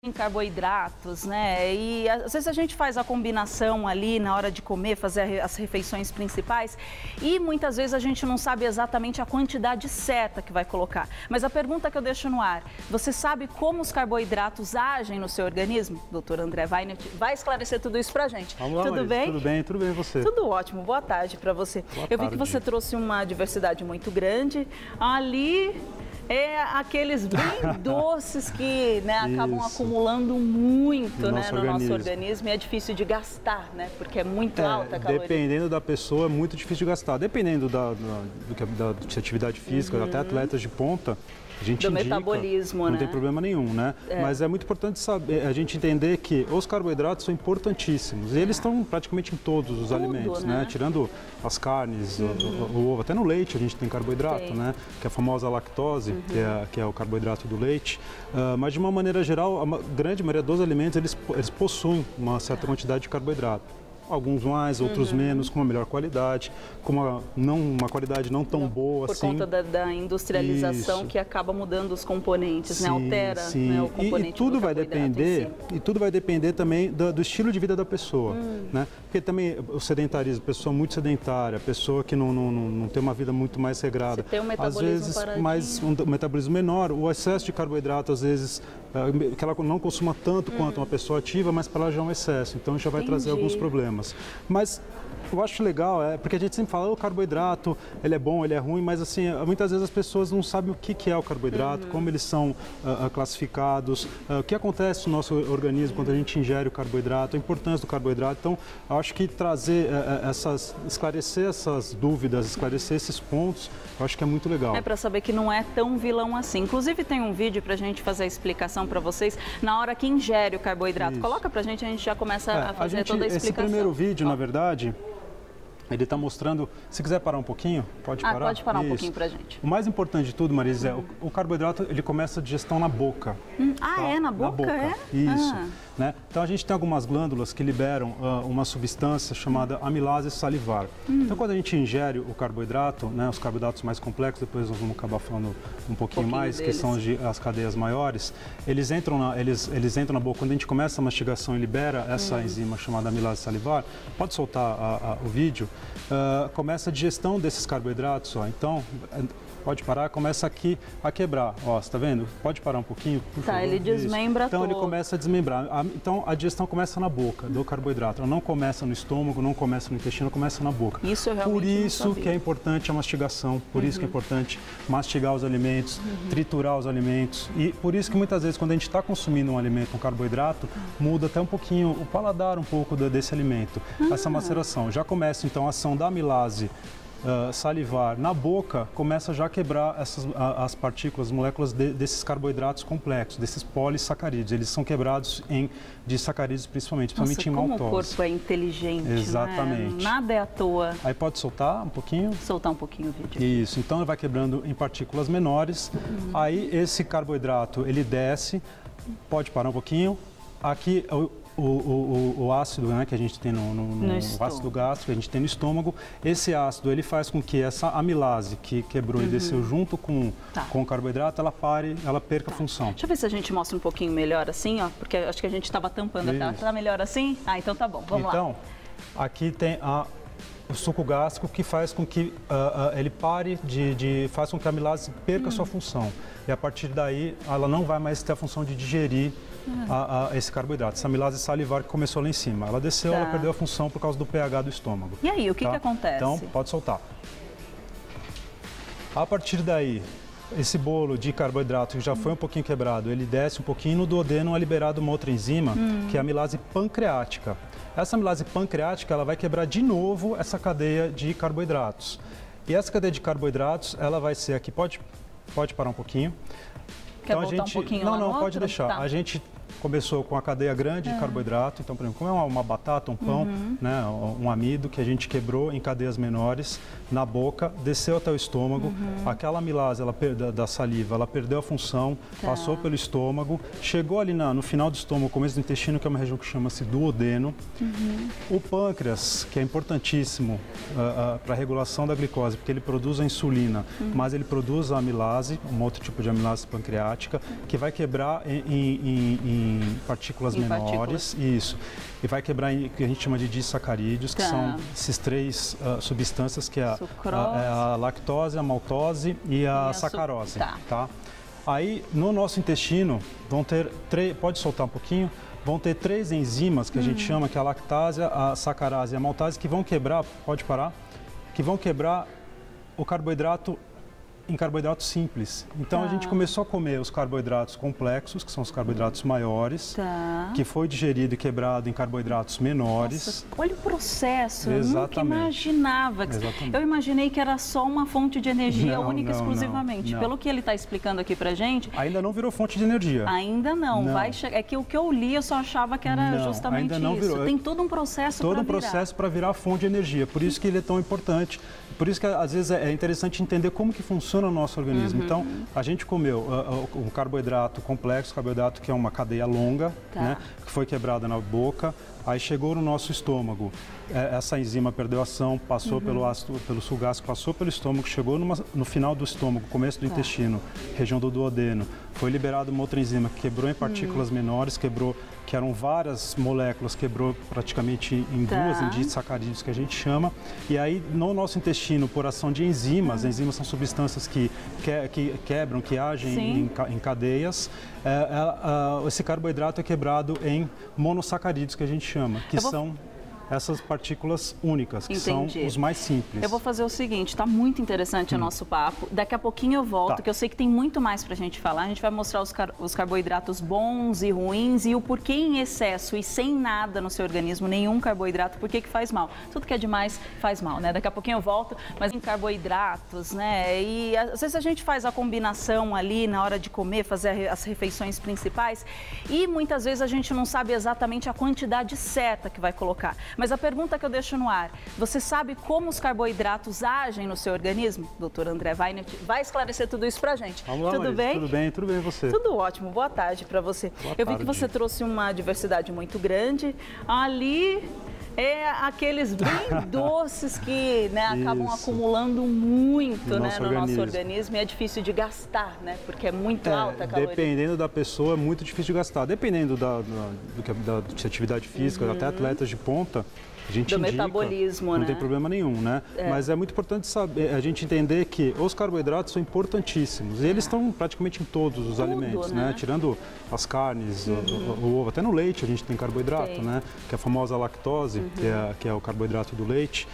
Em carboidratos, né? E às vezes a gente faz a combinação ali na hora de comer, fazer as refeições principais e muitas vezes a gente não sabe exatamente a quantidade certa que vai colocar. Mas a pergunta que eu deixo no ar, você sabe como os carboidratos agem no seu organismo? Doutor André Weinert vai esclarecer tudo isso pra gente. Vamos lá, tudo Marisa. bem? Tudo bem, você? Tudo ótimo, boa tarde para você. Eu vi que você trouxe uma diversidade muito grande. Ali aqueles bem doces que acabam acumulando muito no nosso organismo e é difícil de gastar, né? Porque é muito alta a caloria. Dependendo da pessoa, é muito difícil de gastar. Dependendo da atividade física, até atletas de ponta, a gente indica, metabolismo, não tem problema nenhum, né? Mas é muito importante saber, a gente entender que os carboidratos são importantíssimos. E eles estão praticamente em todos os alimentos, né? Tirando as carnes, o ovo, até no leite a gente tem carboidrato, né? Que é a famosa lactose, que é o carboidrato do leite. Mas de uma maneira geral, a grande maioria dos alimentos, eles possuem uma certa quantidade de carboidrato. Alguns mais, outros menos, com uma melhor qualidade, com uma qualidade não tão boa assim. Por conta da industrialização que acaba mudando os componentes, né? Altera né, o componente. E tudo vai depender também do estilo de vida da pessoa, né? Porque também o sedentarismo, pessoa muito sedentária, pessoa que não tem uma vida muito mais regrada, tem um metabolismo às vezes um metabolismo menor, o excesso de carboidrato, às vezes, que ela não consuma tanto quanto uma pessoa ativa, mas para ela já é um excesso, então já vai trazer alguns problemas. Mas eu acho legal, porque a gente sempre fala, o carboidrato, ele é bom, ele é ruim, mas assim, muitas vezes as pessoas não sabem o que é o carboidrato, como eles são classificados, o que acontece no nosso organismo quando a gente ingere o carboidrato, a importância do carboidrato. Então, eu acho que esclarecer essas dúvidas, esclarecer esses pontos, eu acho que é muito legal. É para saber que não é tão vilão assim. Inclusive, tem um vídeo para a gente fazer a explicação para vocês na hora que ingere o carboidrato. Isso. Coloca para a gente já começa a fazer toda a explicação. Esse primeiro vídeo, na verdade, ele está mostrando, se quiser parar um pouquinho, pode parar? Pode parar um pouquinho para a gente. O mais importante de tudo, Marisa, é o carboidrato, ele começa a digestão na boca. Na boca? Isso. Né? Então, a gente tem algumas glândulas que liberam uma substância chamada amilase salivar. Então, quando a gente ingere o carboidrato, né, os carboidratos mais complexos, depois nós vamos acabar falando um pouquinho mais, deles, que são as cadeias maiores, eles entram na boca. Quando a gente começa a mastigação e libera essa enzima chamada amilase salivar, pode soltar o vídeo, começa a digestão desses carboidratos. Então, pode parar, começa aqui a quebrar. Ó, você tá vendo? Pode parar um pouquinho, por favor. Ele desmembra Então, todo. ele começa a desmembrar. Então, a digestão começa na boca do carboidrato. Ela não começa no estômago, não começa no intestino, começa na boca. Isso eu realmente Por isso não sabia. que é importante a mastigação, por isso que é importante mastigar os alimentos, triturar os alimentos. E por isso que muitas vezes, quando a gente está consumindo um alimento, um carboidrato, muda até um pouquinho o paladar desse alimento. Essa maceração. Já começa, então, a ação da amilase salivar na boca, começa já a quebrar as partículas, as moléculas desses carboidratos complexos, desses polissacarídeos. Eles são quebrados em disacarídeos principalmente em maltose. Como o corpo é inteligente, exatamente. Né? Nada é à toa. Aí pode soltar um pouquinho? Soltar um pouquinho o vídeo. Isso, então ele vai quebrando em partículas menores. Aí esse carboidrato, ele desce, pode parar um pouquinho. Aqui o ácido, né, que a gente tem no ácido gástrico, que a gente tem no estômago, esse ácido ele faz com que essa amilase que quebrou e desceu junto com o carboidrato, ela perca a função. Deixa eu ver se a gente mostra um pouquinho melhor assim, ó, porque acho que a gente estava tampando a tela. Tá melhor assim? Então tá bom, vamos lá. Então, aqui tem o suco gástrico que faz com que ele pare faz com que a amilase perca a sua função. E a partir daí, ela não vai mais ter a função de digerir esse carboidrato. Essa amilase salivar que começou lá em cima. Ela desceu, ela perdeu a função por causa do pH do estômago. E aí, o que acontece? Então, pode soltar. A partir daí, esse bolo de carboidrato que já foi um pouquinho quebrado, ele desce um pouquinho, no duodeno é liberado uma outra enzima, que é a amilase pancreática. Essa amilase pancreática, ela vai quebrar de novo essa cadeia de carboidratos. E essa cadeia de carboidratos, ela vai ser aqui, pode parar um pouquinho. Quer voltar um pouquinho lá no Não, outro? pode deixar. A gente começou com a cadeia grande de carboidrato, então, por exemplo, como é uma batata, um pão, né, um amido que a gente quebrou em cadeias menores na boca, desceu até o estômago, aquela amilase da saliva, ela perdeu a função, passou pelo estômago, chegou ali no final do estômago, começo do intestino, que é uma região que chama-se duodeno. O pâncreas, que é importantíssimo para a regulação da glicose, porque ele produz a insulina, mas ele produz a amilase, um outro tipo de amilase pancreática, que vai quebrar em em partículas menores. Isso. E vai quebrar em que a gente chama de disacarídeos, que são esses três substâncias, que é a lactose, a maltose e a sacarose. Tá? Aí, no nosso intestino, vão ter pode soltar um pouquinho, vão ter três enzimas que a gente chama, que é a lactase, a sacarase e a maltase, que vão quebrar, pode parar, que vão quebrar o carboidrato em carboidratos simples. Então a gente começou a comer os carboidratos complexos, que são os carboidratos maiores, que foi digerido e quebrado em carboidratos menores. Nossa, olha o processo, Exatamente. Eu nunca imaginava. Eu imaginei que era só uma fonte de energia única exclusivamente. Não. Pelo que ele está explicando aqui pra gente... Ainda não virou fonte de energia. Ainda não. Vai chegar. É que o que eu li, eu só achava que era justamente ainda não isso. Virou. Tem todo um processo para virar. Todo um processo para virar fonte de energia. Por isso que ele é tão importante. Por isso que às vezes é interessante entender como que funciona o nosso organismo. Então, a gente comeu um carboidrato complexo, carboidrato que é uma cadeia longa, né, que foi quebrada na boca, aí chegou no nosso estômago. Essa enzima perdeu ação, passou pelo ácido, pelo suco gástrico, passou pelo estômago, chegou no final do estômago, começo do intestino, região do duodeno. Foi liberada uma outra enzima que quebrou em partículas menores, que eram várias moléculas, quebrou praticamente em duas, em disacarídeos que a gente chama. E aí, no nosso intestino, por ação de enzimas, enzimas são substâncias que quebram, que agem em cadeias, esse carboidrato é quebrado em monossacarídeos, que a gente chama, que são essas partículas únicas, que são os mais simples. Eu vou fazer o seguinte, está muito interessante o nosso papo. Daqui a pouquinho eu volto, que eu sei que tem muito mais para a gente falar. A gente vai mostrar os carboidratos bons e ruins e o porquê em excesso e sem nada no seu organismo, nenhum carboidrato, por que faz mal. Tudo que é demais faz mal, né? Daqui a pouquinho eu volto, mas em carboidratos, né? E às vezes a gente faz a combinação ali na hora de comer, fazer as refeições principais e muitas vezes a gente não sabe exatamente a quantidade certa que vai colocar. Mas a pergunta que eu deixo no ar, você sabe como os carboidratos agem no seu organismo? Doutor André Weinert vai esclarecer tudo isso pra gente. Vamos lá, tudo bem? Tudo bem, você? Tudo ótimo, boa tarde para você. Eu vi que você trouxe uma diversidade muito grande. Ali aqueles bem doces que acabam acumulando muito no nosso organismo e é difícil de gastar, né? Porque é muito alta a caloria. Dependendo da pessoa, é muito difícil de gastar. Dependendo da atividade física, até atletas de ponta, a gente indica, metabolismo, não tem problema nenhum, né? Mas é muito importante saber, a gente entender que os carboidratos são importantíssimos. E eles estão praticamente em todos os alimentos, né? Tirando as carnes, o ovo. Até no leite a gente tem carboidrato, né? Que é a famosa lactose, que é o carboidrato do leite.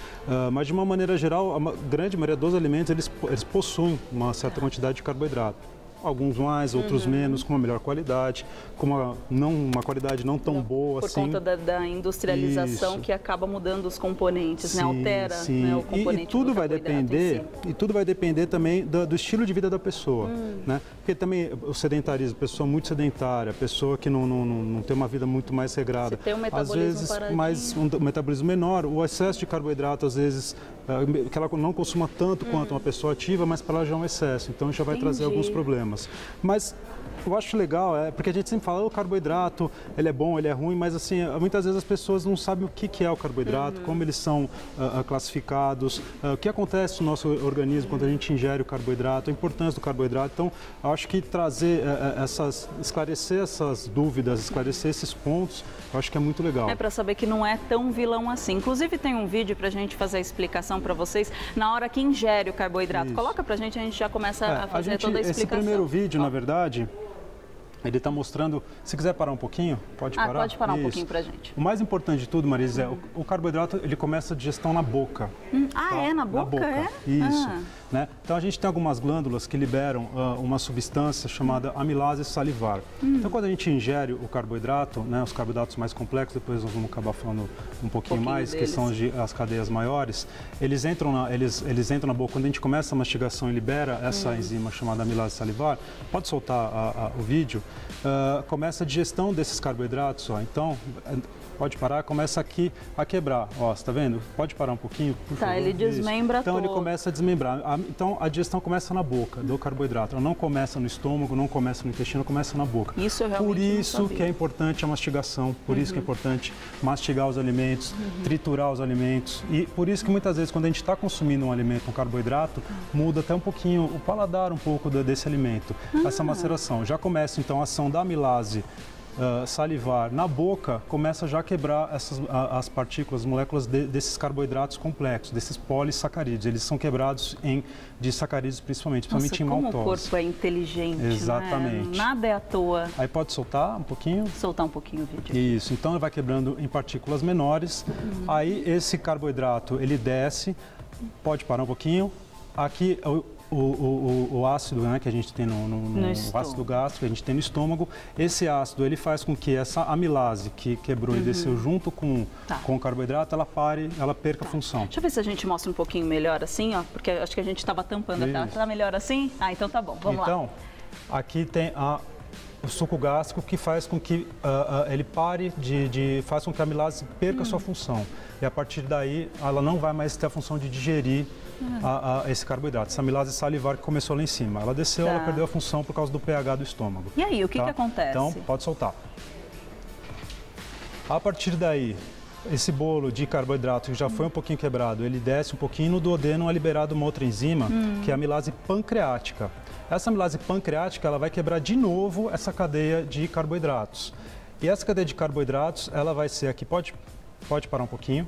Mas de uma maneira geral, a grande maioria dos alimentos, eles possuem uma certa quantidade de carboidrato. Alguns mais, outros menos, com uma melhor qualidade, com uma qualidade não tão boa por assim. Por conta da industrialização que acaba mudando os componentes, né? Altera né, o componente. E tudo vai depender também do estilo de vida da pessoa, né? Porque também o sedentarismo, pessoa muito sedentária, pessoa que não tem uma vida muito mais regrada. Você tem um metabolismo às vezes um metabolismo menor, o excesso de carboidrato, às vezes, que ela não consuma tanto quanto uma pessoa ativa, mas para ela já é um excesso, então já vai trazer alguns problemas. Mas eu acho legal, porque a gente sempre fala, o carboidrato, ele é bom, ele é ruim, mas assim, muitas vezes as pessoas não sabem o que é o carboidrato, como eles são classificados, o que acontece no nosso organismo quando a gente ingere o carboidrato, a importância do carboidrato. Então, eu acho que esclarecer essas dúvidas, esclarecer esses pontos, eu acho que é muito legal. É para saber que não é tão vilão assim. Inclusive, tem um vídeo para a gente fazer a explicação para vocês na hora que ingere o carboidrato. Isso. Coloca para a gente já começa a fazer toda a explicação. Esse primeiro vídeo, na verdade, ele está mostrando, se quiser parar um pouquinho, pode parar? Pode parar um pouquinho para a gente. O mais importante de tudo, Marisa, o carboidrato, ele começa a digestão na boca. Na boca? Isso. Né? Então, a gente tem algumas glândulas que liberam uma substância chamada amilase salivar. Então, quando a gente ingere o carboidrato, né, os carboidratos mais complexos, depois nós vamos acabar falando um pouquinho mais, deles. Que são as cadeias maiores, eles entram na boca. Quando a gente começa a mastigação e libera essa enzima chamada amilase salivar, pode soltar o vídeo, começa a digestão desses carboidratos. Então, pode parar, começa aqui a quebrar. Ó, você está vendo? Pode parar um pouquinho, por favor. Ele desmembra Então, todo. ele começa a desmembrar. Então, a digestão começa na boca do carboidrato. Ela não começa no estômago, não começa no intestino, começa na boca. Isso eu realmente Por isso não sabia. que é importante a mastigação, por isso que é importante mastigar os alimentos, triturar os alimentos. E por isso que muitas vezes, quando a gente está consumindo um alimento, um carboidrato, muda até um pouquinho o paladar desse alimento, essa maceração. Já começa, então, a ação da amilase salivar na boca, começa já a quebrar as partículas, as moléculas desses carboidratos complexos, desses polissacarídeos. Eles são quebrados de sacarídeos principalmente em maltose. Como o corpo é inteligente, exatamente. Né? Nada é à toa. Aí pode soltar um pouquinho? Soltar um pouquinho o vídeo. Isso, então ele vai quebrando em partículas menores. Aí esse carboidrato, ele desce, pode parar um pouquinho. Aqui o ácido, né, que a gente tem no ácido gástrico, que a gente tem no estômago, esse ácido ele faz com que essa amilase que quebrou e desceu junto com o carboidrato, ela perca a função. Deixa eu ver se a gente mostra um pouquinho melhor assim, ó, porque acho que a gente estava tampando. Tá melhor assim? Ah, então tá bom, vamos lá. Então, aqui tem o suco gástrico que faz com que ele pare faz com que a amilase perca a sua função. E a partir daí, ela não vai mais ter a função de digerir esse carboidrato. Essa amilase salivar que começou lá em cima. Ela desceu, ela perdeu a função por causa do pH do estômago. E aí, o que acontece? Então, pode soltar. A partir daí, esse bolo de carboidrato que já foi um pouquinho quebrado, ele desce um pouquinho, no duodeno é liberado uma outra enzima, que é a amilase pancreática. Essa amilase pancreática, ela vai quebrar de novo essa cadeia de carboidratos. E essa cadeia de carboidratos, ela vai ser aqui, pode parar um pouquinho.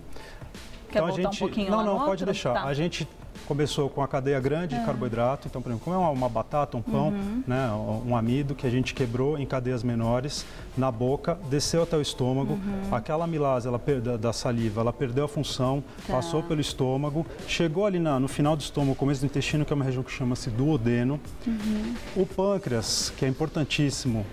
Quer voltar um pouquinho lá no outro? Pode deixar. Tá. A gente começou com a cadeia grande de carboidrato, então, por exemplo, como é uma batata, um pão, né, um amido que a gente quebrou em cadeias menores na boca, desceu até o estômago, aquela amilase da saliva, ela perdeu a função, passou pelo estômago, chegou ali no final do estômago, começo do intestino, que é uma região que chama-se duodeno. O pâncreas, que é importantíssimo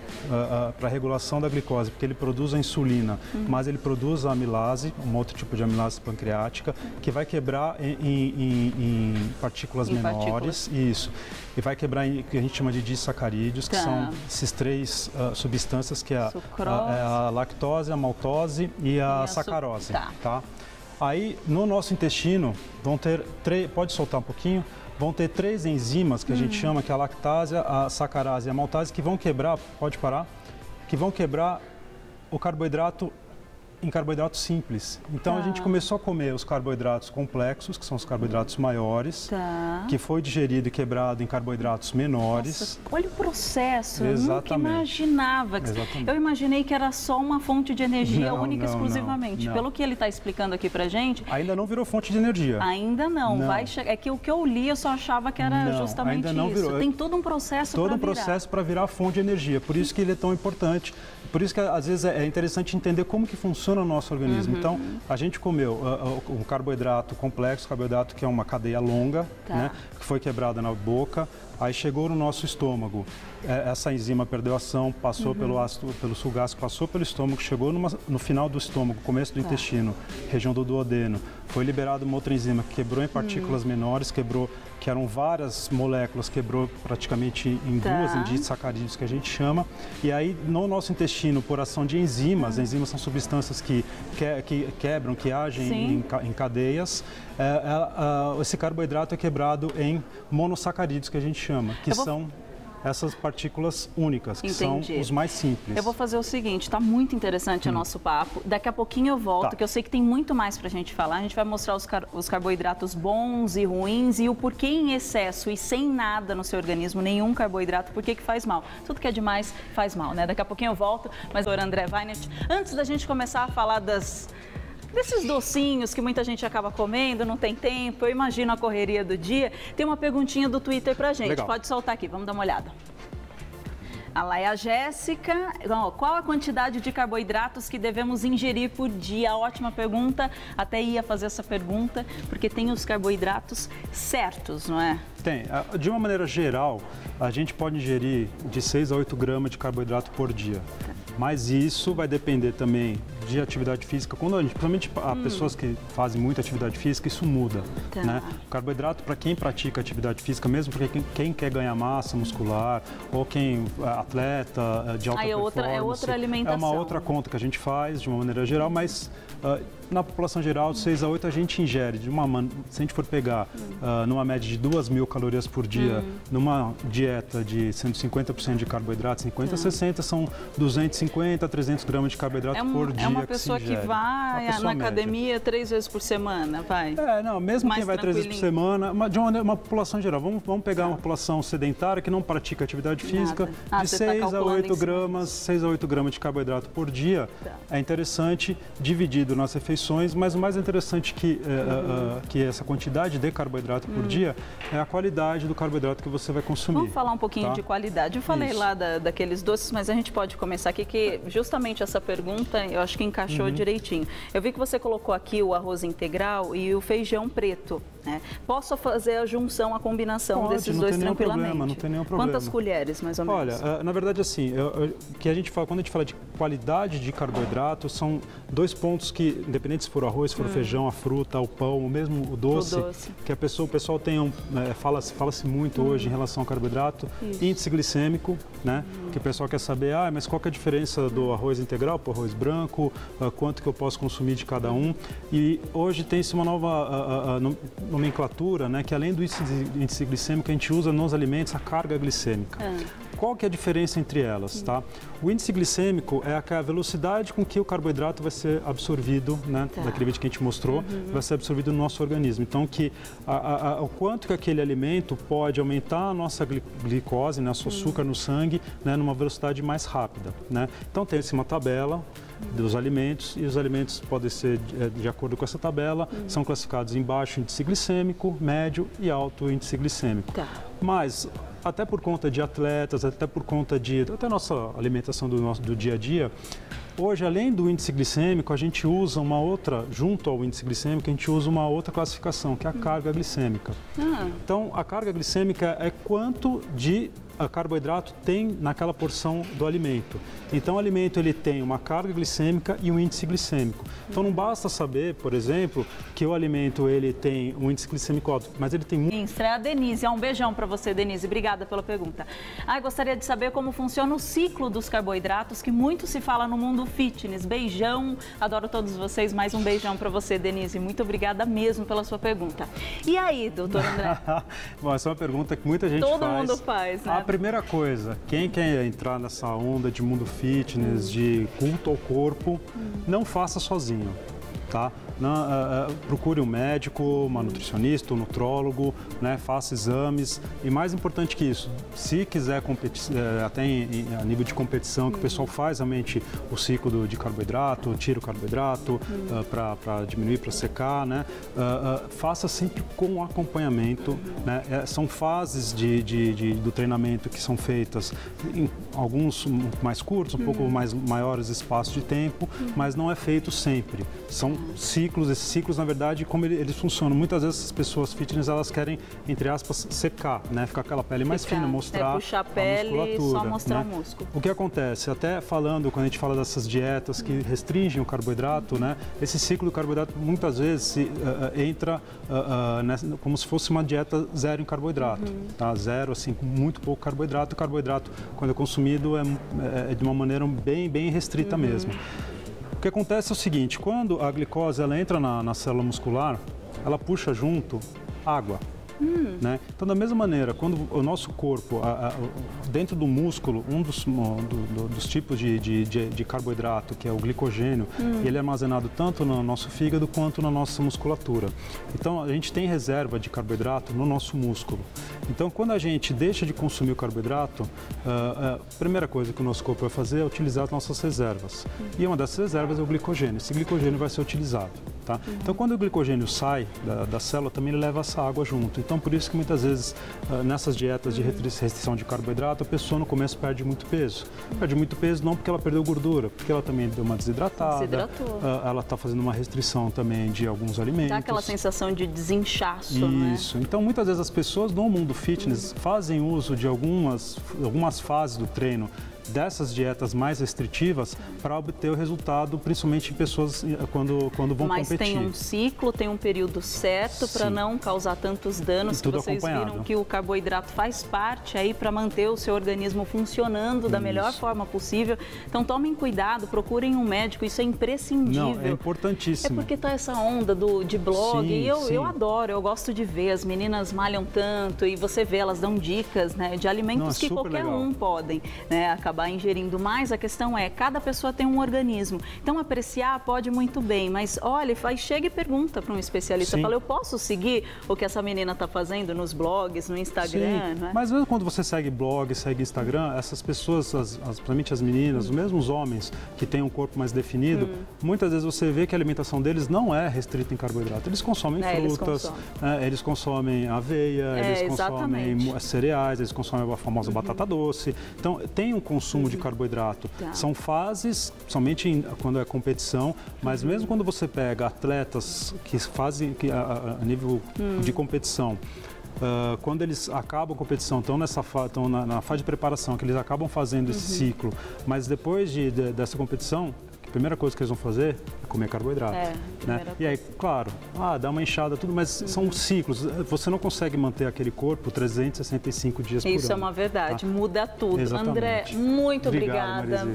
para a regulação da glicose, porque ele produz a insulina, mas ele produz a amilase, um outro tipo de amilase pancreática, que vai quebrar em partículas menores, isso, e vai quebrar em que a gente chama de disacarídeos, que são esses três substâncias, que é a lactose, a maltose e a sacarose. Tá? Aí, no nosso intestino, vão ter pode soltar um pouquinho, vão ter três enzimas que a gente chama, que é a lactase, a sacarase e a maltase, que vão quebrar, pode parar, que vão quebrar o carboidrato em carboidratos simples. Então a gente começou a comer os carboidratos complexos, que são os carboidratos maiores, que foi digerido e quebrado em carboidratos menores. Nossa, olha o processo, exatamente. Eu nunca imaginava. Eu imaginei que era só uma fonte de energia única exclusivamente. Não. Pelo que ele está explicando aqui pra gente... Ainda não virou fonte de energia. Ainda não. Vai chegar. É que o que eu li, eu só achava que era justamente ainda não isso. Virou. Tem todo um processo para virar. Todo um processo para virar fonte de energia. Por isso que ele é tão importante. Por isso que às vezes é interessante entender como que funciona o nosso organismo. Então, a gente comeu um carboidrato complexo, carboidrato que é uma cadeia longa, né, que foi quebrada na boca, aí chegou no nosso estômago. Essa enzima perdeu ação, passou pelo ácido, pelo suco gástrico, passou pelo estômago, chegou no final do estômago, começo do intestino, região do duodeno. Foi liberada uma outra enzima que quebrou em partículas menores, que eram várias moléculas, quebrou praticamente em duas, em disacarídeos que a gente chama. E aí, no nosso intestino, por ação de enzimas, enzimas são substâncias que quebram, que agem em cadeias, esse carboidrato é quebrado em monossacarídeos, que a gente chama, que são essas partículas únicas, que são os mais simples. Eu vou fazer o seguinte, está muito interessante o nosso papo. Daqui a pouquinho eu volto, que eu sei que tem muito mais para a gente falar. A gente vai mostrar os carboidratos bons e ruins e o porquê em excesso e sem nada no seu organismo, nenhum carboidrato, por que faz mal. Tudo que é demais faz mal, né? Daqui a pouquinho eu volto, mas doutor André Weinert, antes da gente começar a falar desses docinhos que muita gente acaba comendo, não tem tempo, eu imagino a correria do dia. Tem uma perguntinha do Twitter pra gente. Legal. Pode soltar aqui, vamos dar uma olhada. A Laia Jéssica, qual a quantidade de carboidratos que devemos ingerir por dia? Ótima pergunta, até ia fazer essa pergunta, porque tem os carboidratos certos, não é? Tem. De uma maneira geral, a gente pode ingerir de 6 a 8 gramas de carboidrato por dia. Mas isso vai depender também de atividade física. Principalmente pessoas que fazem muita atividade física, isso muda. Né? O carboidrato, para quem pratica atividade física, mesmo porque quem quer ganhar massa muscular, ou quem é atleta de alta performance, é outra alimentação. É uma outra conta que a gente faz de uma maneira geral, mas na população geral, de 6 a 8 a gente ingere. Se a gente for pegar numa média de 2.000 calorias por dia, numa dieta de 150% de carboidrato, 50 a 60 são 250 a 300 gramas de carboidrato por dia. uma pessoa que vai na academia 3 vezes por semana, vai? Não, mesmo quem vai 3 vezes por semana, de uma população geral. Vamos pegar uma população sedentária que não pratica atividade física, de 6 a 8 gramas de carboidrato por dia. É interessante, dividido nas refeições, mas o mais interessante que essa quantidade de carboidrato por dia é a qualidade do carboidrato que você vai consumir. Vamos falar um pouquinho de qualidade. Eu falei lá daqueles doces, mas a gente pode começar aqui, que justamente essa pergunta eu acho que encaixou direitinho. Eu vi que você colocou aqui o arroz integral e o feijão preto, né? Posso fazer a junção, a combinação desses dois tranquilamente? Não tem nenhum problema. Quantas colheres, mais ou menos? Olha, na verdade, assim, que a gente fala, quando a gente fala de qualidade de carboidrato, são 2 pontos que, independente se for o arroz, se for o feijão, a fruta, o pão, mesmo o doce. Que o pessoal tem fala-se muito hoje em relação ao carboidrato, índice glicêmico, né? Que o pessoal quer saber, mas qual que é a diferença do arroz integral para o arroz branco, quanto que eu posso consumir de cada um. E hoje tem-se uma nova nomenclatura, né? Que além do índice glicêmico, a gente usa nos alimentos a carga glicêmica. Qual que é a diferença entre elas, tá? O índice glicêmico é a velocidade com que o carboidrato vai ser absorvido, né? Daquele vídeo que a gente mostrou, vai ser absorvido no nosso organismo. Então, o quanto que aquele alimento pode aumentar a nossa glicose, nosso açúcar no sangue, né? Numa velocidade mais rápida, né? Então, tem-se uma tabela dos alimentos, e os alimentos podem ser, de acordo com essa tabela, são classificados em baixo índice glicêmico, médio e alto índice glicêmico. Mas, até por conta de atletas, até por conta até a nossa alimentação do dia a dia, hoje, além do índice glicêmico, a gente usa junto ao índice glicêmico, a gente usa uma outra classificação, que é a carga glicêmica. Então, a carga glicêmica é quanto de carboidrato tem naquela porção do alimento. Então, o alimento ele tem uma carga glicêmica e um índice glicêmico. Então, não basta saber, por exemplo, que o alimento ele tem um índice glicêmico alto, mas ele tem muito... É a Denise. Um beijão para você, Denise. Obrigada pela pergunta. Gostaria de saber como funciona o ciclo dos carboidratos, que muito se fala no mundo fitness. Beijão. Adoro todos vocês. Mais um beijão para você, Denise. Muito obrigada mesmo pela sua pergunta. E aí, doutor André? Bom, essa é uma pergunta que muita gente faz. Todo mundo faz, né? A primeira coisa, quem quer entrar nessa onda de mundo fitness, de culto ao corpo, não faça sozinho, tá? Procure um médico, uma nutricionista, um nutrólogo, né? Faça exames e, mais importante que isso, se quiser competir, até a nível de competição, que o pessoal faz realmente o ciclo de carboidrato, tira o carboidrato para diminuir, para secar, né? Faça sempre com acompanhamento, né? São fases do treinamento que são feitas, em alguns mais curtos, um pouco maiores espaços de tempo, mas não é feito sempre. São ciclos. Esses ciclos, na verdade, como eles funcionam. Muitas vezes as pessoas fitness, elas querem, entre aspas, secar, né? Ficar aquela pele mais fina, mostrar puxar a pele e só mostrar, né? O músculo. O que acontece? Até falando, quando a gente fala dessas dietas que restringem o carboidrato, né? Esse ciclo do carboidrato, muitas vezes, entra como se fosse uma dieta zero em carboidrato, tá? Zero, assim, com muito pouco carboidrato. O carboidrato, quando é consumido, é de uma maneira bem restrita mesmo. O que acontece é o seguinte, quando a glicose ela entra na célula muscular, ela puxa junto água. Né? Então, da mesma maneira, quando o nosso corpo, dentro do músculo, um dos tipos de carboidrato, que é o glicogênio, ele é armazenado tanto no nosso fígado quanto na nossa musculatura. Então, a gente tem reserva de carboidrato no nosso músculo. Então, quando a gente deixa de consumir o carboidrato, a primeira coisa que o nosso corpo vai fazer é utilizar as nossas reservas. E uma dessas reservas é o glicogênio. Esse glicogênio vai ser utilizado. Tá? Então, quando o glicogênio sai da célula, também ele leva essa água junto. Então, por isso que muitas vezes, nessas dietas de restrição de carboidrato, a pessoa no começo perde muito peso. Perde muito peso não porque ela perdeu gordura, porque ela também deu uma desidratada, ela está fazendo uma restrição também de alguns alimentos. Dá aquela sensação de desinchaço, Isso. Então, muitas vezes as pessoas no mundo fitness fazem uso de algumas fases do treino dessas dietas mais restritivas para obter o resultado, principalmente em pessoas quando vão competir. Mas tem um ciclo, tem um período certo para não causar tantos danos, que vocês viram que o carboidrato faz parte aí para manter o seu organismo funcionando da melhor forma possível. Então tomem cuidado, procurem um médico, isso é imprescindível. Não, é importantíssimo. É porque tá essa onda de blog e eu adoro, eu gosto de ver, as meninas malham tanto e você vê, elas dão dicas, né, de alimentos que qualquer um podem, né, acabar acabar ingerindo mais, a questão é, cada pessoa tem um organismo. Então, apreciar pode muito bem, mas olha, chega e pergunta para um especialista. Fala, eu posso seguir o que essa menina está fazendo nos blogs, no Instagram? Né? Mas mesmo quando você segue blog, segue Instagram, essas pessoas, principalmente as meninas, mesmo os homens que têm um corpo mais definido, muitas vezes você vê que a alimentação deles não é restrita em carboidrato. Eles consomem frutas, eles consomem aveia, eles consomem cereais, eles consomem a famosa batata doce. Então, tem um consumo de carboidrato. São fases, somente quando é competição, mas mesmo quando você pega atletas que fazem a nível de competição, quando eles acabam a competição, estão na fase de preparação, que eles acabam fazendo esse ciclo, mas depois dessa competição, a primeira coisa que eles vão fazer é comer carboidrato. Né? E aí, claro, dá uma inchada, tudo, mas são ciclos. Você não consegue manter aquele corpo 365 dias por ano. Isso é uma verdade, muda tudo. Exatamente. André, muito obrigada.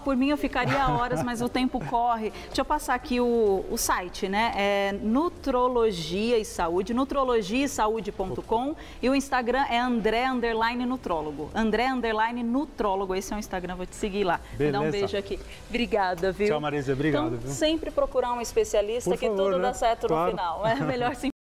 Por mim eu ficaria horas, mas o tempo corre. Deixa eu passar aqui o site, né? É Nutrologia e Saúde, nutrologiaesaude.com, e o Instagram é André_Nutrólogo. André_Nutrólogo, esse é o Instagram, vou te seguir lá. Vou dar um beijo aqui. Obrigada, viu? Tchau, Marisa, obrigado. Então, sempre procurar um especialista, que tudo dá certo no final. É melhor se